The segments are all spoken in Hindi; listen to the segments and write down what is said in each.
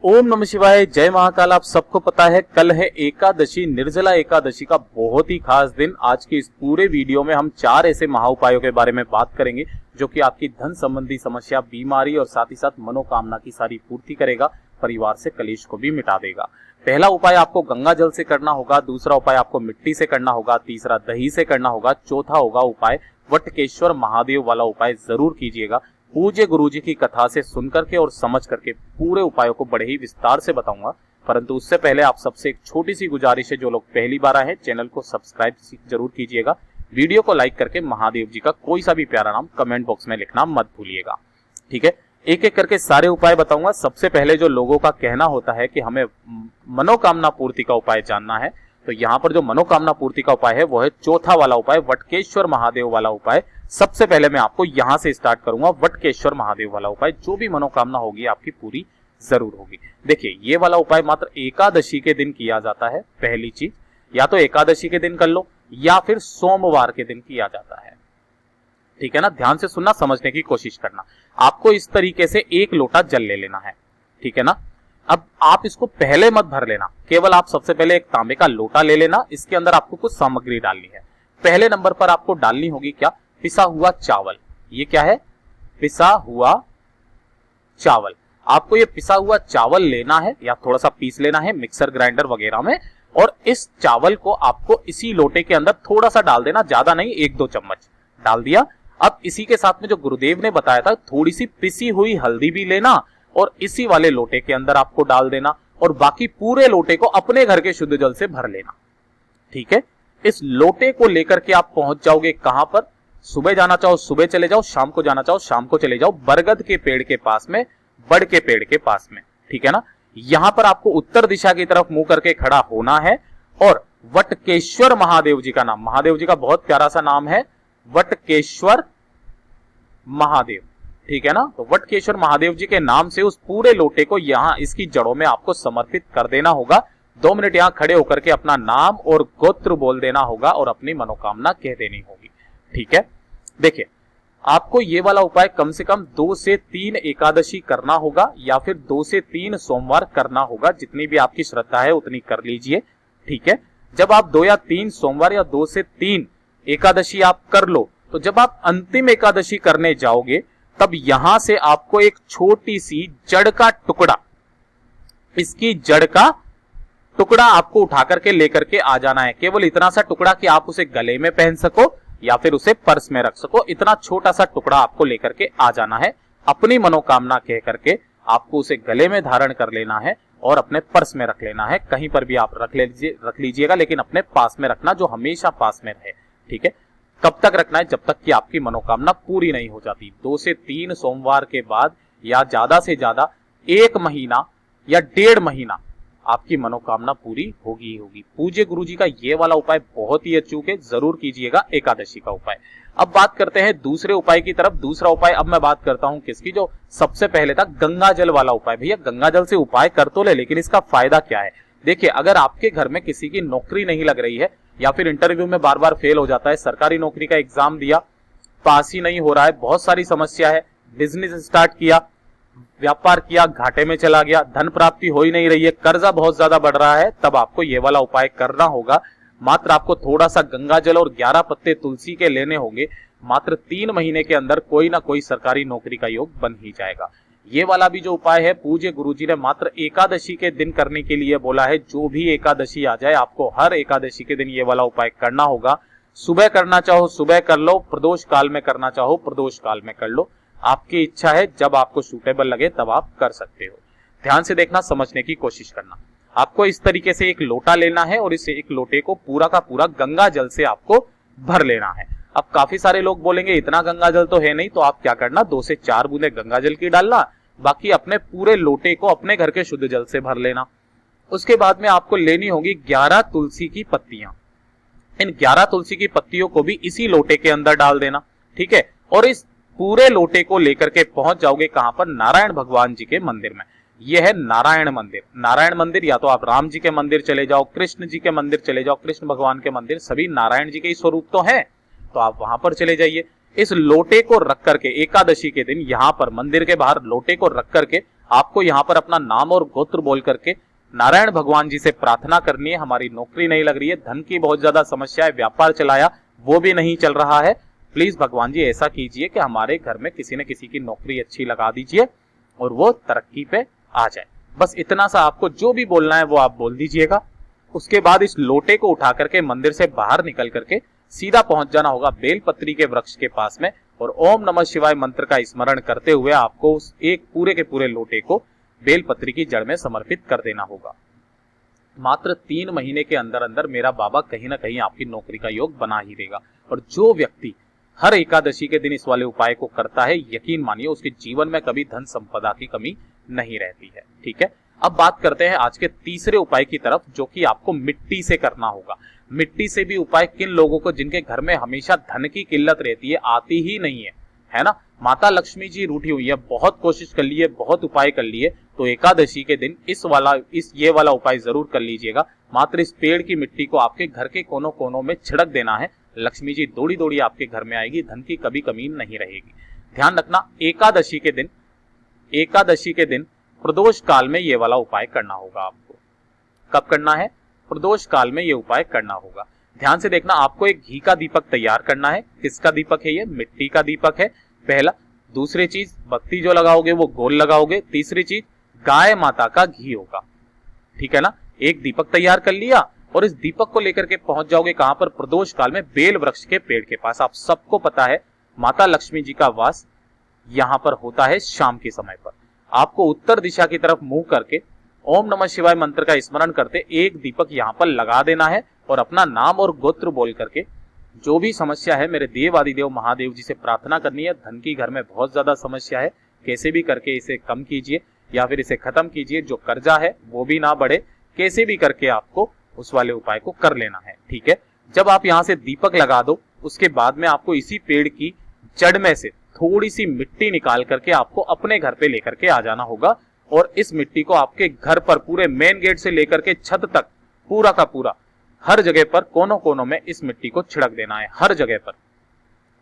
ओम नमः शिवाय, जय महाकाल। आप सबको पता है कल है एकादशी, निर्जला एकादशी का बहुत ही खास दिन। आज के इस पूरे वीडियो में हम 4 ऐसे महा उपायों के बारे में बात करेंगे जो कि आपकी धन संबंधी समस्या, बीमारी और साथ ही साथ मनोकामना की सारी पूर्ति करेगा, परिवार से कलेश को भी मिटा देगा। पहला उपाय आपको गंगा जल से करना होगा, दूसरा उपाय आपको मिट्टी से करना होगा, तीसरा दही से करना होगा, चौथा होगा उपाय वटकेश्वर महादेव वाला उपाय जरूर कीजिएगा। पूज्य गुरुजी की कथा से सुन करके और समझ करके पूरे उपायों को बड़े ही विस्तार से बताऊंगा, परंतु उससे पहले आप सबसे एक छोटी सी गुजारिश है, जो लोग पहली बार आए हैं चैनल को सब्सक्राइब जरूर कीजिएगा। वीडियो को लाइक करके महादेव जी का कोई सा भी प्यारा नाम कमेंट बॉक्स में लिखना मत भूलिएगा, ठीक है। एक एक करके सारे उपाय बताऊंगा। सबसे पहले जो लोगों का कहना होता है कि हमें मनोकामना पूर्ति का उपाय जानना है, तो यहाँ पर जो मनोकामना पूर्ति का उपाय है वो है चौथा वाला उपाय, वटकेश्वर महादेव वाला उपाय। सबसे पहले मैं आपको यहां से स्टार्ट करूंगा, वटकेश्वर महादेव वाला उपाय। जो भी मनोकामना होगी आपकी पूरी जरूर होगी। देखिए, ये वाला उपाय मात्र एकादशी के दिन किया जाता है। पहली चीज, या तो एकादशी के दिन कर लो या फिर सोमवार के दिन किया जाता है, ठीक है ना। ध्यान से सुनना, समझने की कोशिश करना। आपको इस तरीके से 1 लोटा जल ले लेना है, ठीक है ना। अब आप इसको पहले मत भर लेना, केवल आप सबसे पहले एक तांबे का लोटा ले लेना। इसके अंदर आपको कुछ सामग्री डालनी है। पहले नंबर पर आपको डालनी होगी क्या? पिसा हुआ चावल। ये क्या है? पिसा हुआ चावल। आपको ये पिसा हुआ चावल लेना है या थोड़ा सा पीस लेना है मिक्सर ग्राइंडर वगैरह में, और इस चावल को आपको इसी लोटे के अंदर थोड़ा सा डाल देना, ज्यादा नहीं, 1-2 चम्मच डाल दिया। अब इसी के साथ में जो गुरुदेव ने बताया था, थोड़ी सी पिसी हुई हल्दी भी लेना और इसी वाले लोटे के अंदर आपको डाल देना, और बाकी पूरे लोटे को अपने घर के शुद्ध जल से भर लेना, ठीक है। इस लोटे को लेकर के आप पहुंच जाओगे कहां पर? सुबह जाना चाहो सुबह चले जाओ, शाम को जाना चाहो शाम को चले जाओ, बरगद के पेड़ के पास में, बड़ के पेड़ के पास में, ठीक है ना। यहां पर आपको उत्तर दिशा की तरफ मुंह करके खड़ा होना है और वटकेश्वर महादेव जी का नाम, महादेव जी का बहुत प्यारा सा नाम है वटकेश्वर महादेव, ठीक है ना। तो वटकेश्वर महादेव जी के नाम से उस पूरे लोटे को यहां इसकी जड़ों में आपको समर्पित कर देना होगा। 2 मिनट यहां खड़े होकर के अपना नाम और गोत्र बोल देना होगा और अपनी मनोकामना कह देनी होगी, ठीक है। देखिए, आपको ये वाला उपाय कम से कम 2 से 3 एकादशी करना होगा या फिर 2 से 3 सोमवार करना होगा। जितनी भी आपकी श्रद्धा है उतनी कर लीजिए, ठीक है। जब आप 2 या 3 सोमवार या 2 से 3 एकादशी आप कर लो, तो जब आप अंतिम एकादशी करने जाओगे तब यहां से आपको एक छोटी सी जड़ का टुकड़ा, इसकी जड़ का टुकड़ा आपको उठा करके लेकर के आ जाना है। केवल इतना सा टुकड़ा कि आप उसे गले में पहन सको या फिर उसे पर्स में रख सको, इतना छोटा सा टुकड़ा आपको लेकर के आ जाना है। अपनी मनोकामना कह करके आपको उसे गले में धारण कर लेना है और अपने पर्स में रख लेना है। कहीं पर भी आप रख लीजिएगा, लेकिन अपने पास में रखना, जो हमेशा पास में रहे, ठीक है। कब तक रखना है? जब तक कि आपकी मनोकामना पूरी नहीं हो जाती। 2 से 3 सोमवार के बाद या ज्यादा से ज्यादा 1 महीना या 1.5 महीना आपकी मनोकामना पूरी होगी ही होगी। पूज्य गुरुजी का ये वाला उपाय बहुत ही अचूक है, जरूर कीजिएगा एकादशी का उपाय। अब बात करते हैं दूसरे उपाय की तरफ। दूसरा उपाय अब मैं बात करता हूं किसकी? जो सबसे पहले था गंगा जल वाला उपाय। भैया, गंगा जल से उपाय कर तो ले, लेकिन इसका फायदा क्या है? देखिए, अगर आपके घर में किसी की नौकरी नहीं लग रही है या फिर इंटरव्यू में बार बार फेल हो जाता है, सरकारी नौकरी का एग्जाम दिया, पास ही नहीं हो रहा है, बहुत सारी समस्या है, बिजनेस स्टार्ट किया, व्यापार किया, घाटे में चला गया, धन प्राप्ति हो ही नहीं रही है, कर्जा बहुत ज्यादा बढ़ रहा है, तब आपको ये वाला उपाय करना होगा। मात्र आपको थोड़ा सा गंगा जल और 11 पत्ते तुलसी के लेने होंगे। मात्र 3 महीने के अंदर कोई ना कोई सरकारी नौकरी का योग बन ही जाएगा। ये वाला भी जो उपाय है, पूज्य गुरुजी ने मात्र एकादशी के दिन करने के लिए बोला है। जो भी एकादशी आ जाए, आपको हर एकादशी के दिन ये वाला उपाय करना होगा। सुबह करना चाहो सुबह कर लो, प्रदोष काल में करना चाहो प्रदोष काल में कर लो, आपकी इच्छा है। जब आपको सूटेबल लगे तब आप कर सकते हो। ध्यान से देखना, समझने की कोशिश करना। आपको इस तरीके से एक लोटा लेना है और इस एक लोटे को पूरा का पूरा गंगा जल से आपको भर लेना है। अब काफी सारे लोग बोलेंगे इतना गंगा जल तो है नहीं, तो आप क्या करना, 2 से 4 बूंदे गंगा जल की डालना, बाकी अपने पूरे लोटे को अपने घर के शुद्ध जल से भर लेना। उसके बाद में आपको लेनी होगी 11 तुलसी की पत्तियां। इन 11 तुलसी की पत्तियों को भी इसी लोटे के अंदर डाल देना, ठीक है। और इस पूरे लोटे को लेकर के पहुंच जाओगे कहां पर? नारायण भगवान जी के मंदिर में। यह है नारायण मंदिर। नारायण मंदिर, या तो आप राम जी के मंदिर चले जाओ, कृष्ण जी के मंदिर चले जाओ, कृष्ण भगवान के मंदिर, सभी नारायण जी के ही स्वरूप तो हैं, तो आप वहां पर चले जाइए। इस लोटे को रख करके एकादशी के दिन यहां पर मंदिर के बाहर लोटे को रख करके आपको यहाँ पर अपना नाम और गोत्र बोल करके नारायण भगवान जी से प्रार्थना करनी है। हमारी नौकरी नहीं लग रही है, धन की बहुत ज्यादा समस्या है, व्यापार चलाया वो भी नहीं चल रहा है, प्लीज भगवान जी ऐसा कीजिए कि हमारे घर में किसी न किसी की नौकरी अच्छी लगा दीजिए और वो तरक्की पे आ जाए। बस इतना सा आपको जो भी बोलना है वो आप बोल दीजिएगा। उसके बाद इस लोटे को उठा करके मंदिर से बाहर निकल करके सीधा पहुंच जाना होगा बेलपत्री के वृक्ष के पास में, और ओम नमः शिवाय मंत्र का स्मरण करते हुए आपको उस एक पूरे के पूरे लोटे को बेलपत्री की जड़ में समर्पित कर देना होगा। मात्र 3 महीने के अंदर अंदर मेरा बाबा कहीं ना कहीं आपकी नौकरी का योग बना ही देगा। और जो व्यक्ति हर एकादशी के दिन इस वाले उपाय को करता है, यकीन मानिए उसके जीवन में कभी धन संपदा की कमी नहीं रहती है। ठीक है, अब बात करते हैं आज के तीसरे उपाय की तरफ, जो कि आपको मिट्टी से करना होगा। मिट्टी से भी उपाय किन लोगों को जिनके घर में हमेशा धन की किल्लत रहती है, आती ही नहीं है ना, माता लक्ष्मी जी रूठी हुई है, बहुत कोशिश कर लिए, बहुत उपाय कर लिए, तो एकादशी के दिन ये वाला उपाय जरूर कर लीजिएगा। मात्र इस पेड़ की मिट्टी को आपके घर के कोनों कोनों में छिड़क देना है, लक्ष्मी जी दौड़ी दौड़ी आपके घर में आएगी, धन की कभी कमी नहीं रहेगी। ध्यान रखना, एकादशी के दिन प्रदोष काल में ये वाला उपाय करना होगा आपको। कब करना है? प्रदोष काल में ये उपाय करना होगा। ध्यान से देखना, आपको एक घी का दीपक तैयार करना है। किसका दीपक है ये? मिट्टी का दीपक है, पहला। दूसरी चीज, बत्ती जो लगाओगे वो गोल लगाओगे। तीसरी चीज, गाय माता का घी होगा। ठीक है ना, एक दीपक तैयार कर लिया और इस दीपक को लेकर के पहुंच जाओगे कहां पर? प्रदोष काल में बेल वृक्ष के पेड़ के पास। आप सबको पता है माता लक्ष्मी जी का वास यहां पर होता है शाम के समय पर। आपको उत्तर दिशा की तरफ मुंह करके ओम नमः शिवाय मंत्र का स्मरण करते एक दीपक यहां पर लगा देना है और अपना नाम और गोत्र बोल करके जो भी समस्या है मेरे देव आदिदेव महादेव जी से प्रार्थना करनी है। धन की घर में बहुत ज्यादा समस्या है, कैसे भी करके इसे कम कीजिए या फिर इसे खत्म कीजिए। जो कर्जा है वो भी ना बढ़े, कैसे भी करके आपको उस वाले उपाय को कर लेना है। ठीक है, जब आप यहाँ से दीपक लगा दो, उसके बाद में आपको इसी पेड़ की जड़ में से थोड़ी सी मिट्टी निकाल करके आपको अपने घर पे लेकर के आ जाना होगा और इस मिट्टी को आपके घर पर पूरे मेन गेट से लेकर के छत तक पूरा का पूरा हर जगह पर कोनों कोनों में इस मिट्टी को छिड़क देना है, हर जगह पर,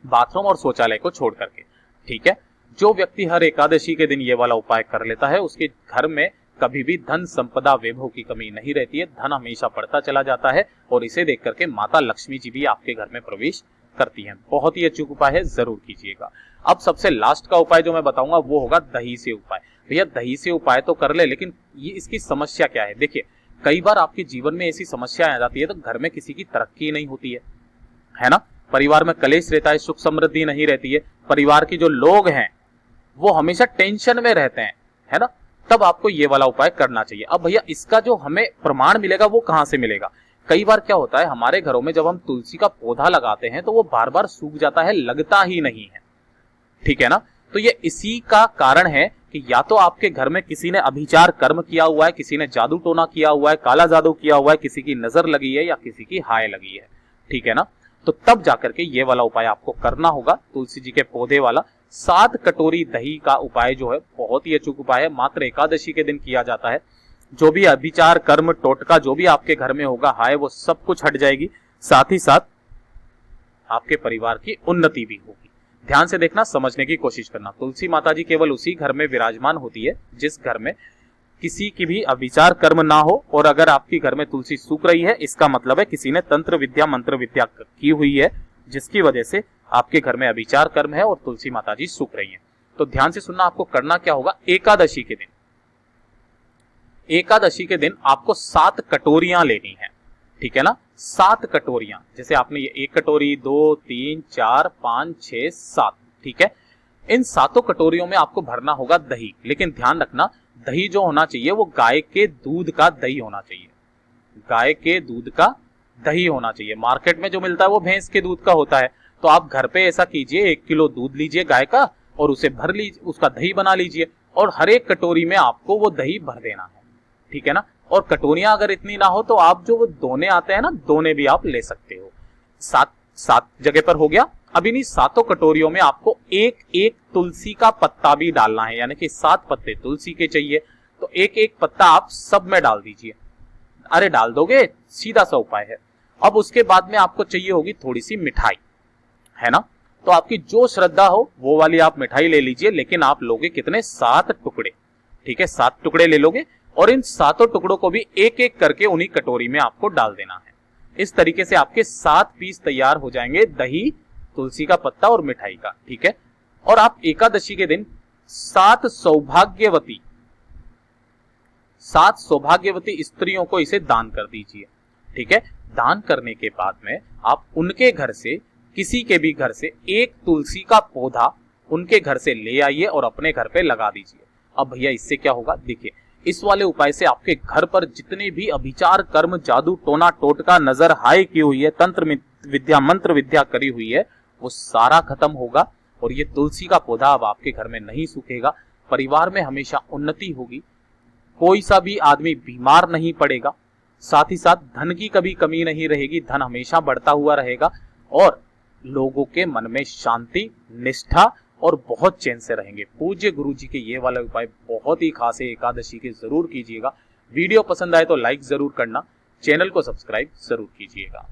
बाथरूम और शौचालय को छोड़ करके। ठीक है, जो व्यक्ति हर एकादशी के दिन ये वाला उपाय कर लेता है उसके घर में कभी भी धन संपदा वैभव की कमी नहीं रहती है, धन हमेशा बढ़ता चला जाता है और इसे देख करके माता लक्ष्मी जी भी आपके घर में प्रवेश करती हैं। बहुत ही अचूक उपाय है, जरूर कीजिएगा। अब सबसे लास्ट का उपाय जो मैं बताऊंगा वो होगा दही से उपाय। भैया दही से उपाय तो कर ले, लेकिन ये इसकी समस्या क्या है? देखिए, कई बार आपके जीवन में ऐसी समस्या आ जाती है तो घर में किसी की तरक्की नहीं होती है ना, परिवार में कलेश रहता है, सुख समृद्धि नहीं रहती है, परिवार के जो लोग हैं वो हमेशा टेंशन में रहते हैं, है ना, तब आपको ये वाला उपाय करना चाहिए। अब भैया इसका जो हमें प्रमाण मिलेगा वो कहां से मिलेगा? कई बार क्या होता है, हमारे घरों में जब हम तुलसी का पौधा लगाते हैं तो वो बार बार सूख जाता है, लगता ही नहीं है। ठीक है ना, तो ये इसी का कारण है कि या तो आपके घर में किसी ने अभिचार कर्म किया हुआ है, किसी ने जादू टोना किया हुआ है, काला जादू किया हुआ है, किसी की नजर लगी है या किसी की हाय लगी है। ठीक है ना, तो तब जाकर के ये वाला उपाय आपको करना होगा, तुलसी जी के पौधे वाला। 7 कटोरी दही का उपाय जो है बहुत ही अचूक उपाय है, मात्र एकादशी के दिन किया जाता है। जो भी अभिचार कर्म टोटका जो भी आपके घर में होगा, हाय वो सब कुछ हट जाएगी, साथ ही साथ आपके परिवार की उन्नति भी होगी। ध्यान से देखना, समझने की कोशिश करना। तुलसी माता जी केवल उसी घर में विराजमान होती है जिस घर में किसी की भी अभिचार कर्म ना हो, और अगर आपके घर में तुलसी सूख रही है इसका मतलब है किसी ने तंत्र विद्या मंत्र विद्या की हुई है, जिसकी वजह से आपके घर में अभिचार कर्म है और तुलसी माता जी सूख रही है। तो ध्यान से सुनना, आपको करना क्या होगा? एकादशी के दिन आपको 7 कटोरियां लेनी है। ठीक है ना, 7 कटोरियां, जैसे आपने ये 1 कटोरी, 2, 3, 4, 5, 6, 7। ठीक है, इन 7 कटोरियों में आपको भरना होगा दही। लेकिन ध्यान रखना, दही जो होना चाहिए वो गाय के दूध का दही होना चाहिए, गाय के दूध का दही होना चाहिए। मार्केट में जो मिलता है वो भैंस के दूध का होता है, तो आप घर पे ऐसा कीजिए, 1 किलो दूध लीजिए गाय का और उसे भर लीजिए, उसका दही बना लीजिए और हर एक कटोरी में आपको वो दही भर देना है। ठीक है ना, और कटोरियां अगर इतनी ना हो तो आप जो वो दोने आते हैं ना, दोने भी आप ले सकते हो। 7 जगह पर हो गया। अब इन्हीं 7 कटोरियों में आपको एक तुलसी का पत्ता भी डालना है, यानी कि 7 पत्ते तुलसी के चाहिए, तो एक पत्ता आप सब में डाल दीजिए। अरे डाल दोगे, सीधा सा उपाय है। अब उसके बाद में आपको चाहिए होगी थोड़ी सी मिठाई, है ना, तो आपकी जो श्रद्धा हो वो वाली आप मिठाई ले लीजिए, लेकिन आप लोगे कितने? 7 टुकड़े। ठीक है, 7 टुकड़े ले लोगे और इन 7 टुकड़ों को भी एक एक करके उन्हीं कटोरी में आपको डाल देना है। इस तरीके से आपके 7 पीस तैयार हो जाएंगे दही, तुलसी का पत्ता और मिठाई का। ठीक है, और आप एकादशी के दिन 7 सौभाग्यवती स्त्रियों को इसे दान कर दीजिए। ठीक है, दान करने के बाद में आप उनके घर से, किसी के भी घर से एक तुलसी का पौधा उनके घर से ले आइए और अपने घर पे लगा दीजिए। अब भैया इससे क्या होगा, देखिए इस वाले उपाय से आपके घर पर जितने भी अभिचार, कर्म, जादू, टोना टोटका, नजर हाय की हुई है, तंत्र विद्या, मंत्र विद्या करी हुई है, वो सारा खत्म होगा और ये तुलसी का पौधा अब आपके घर में नहीं सूखेगा। परिवार में हमेशा उन्नति होगी, कोई सा भी आदमी बीमार नहीं पड़ेगा, साथ ही साथ धन की कभी कमी नहीं रहेगी, धन हमेशा बढ़ता हुआ रहेगा और लोगों के मन में शांति, निष्ठा और बहुत चैन से रहेंगे। पूज्य गुरु जी के ये वाला उपाय बहुत ही खास है, एकादशी के जरूर कीजिएगा। वीडियो पसंद आए तो लाइक जरूर करना, चैनल को सब्सक्राइब जरूर कीजिएगा।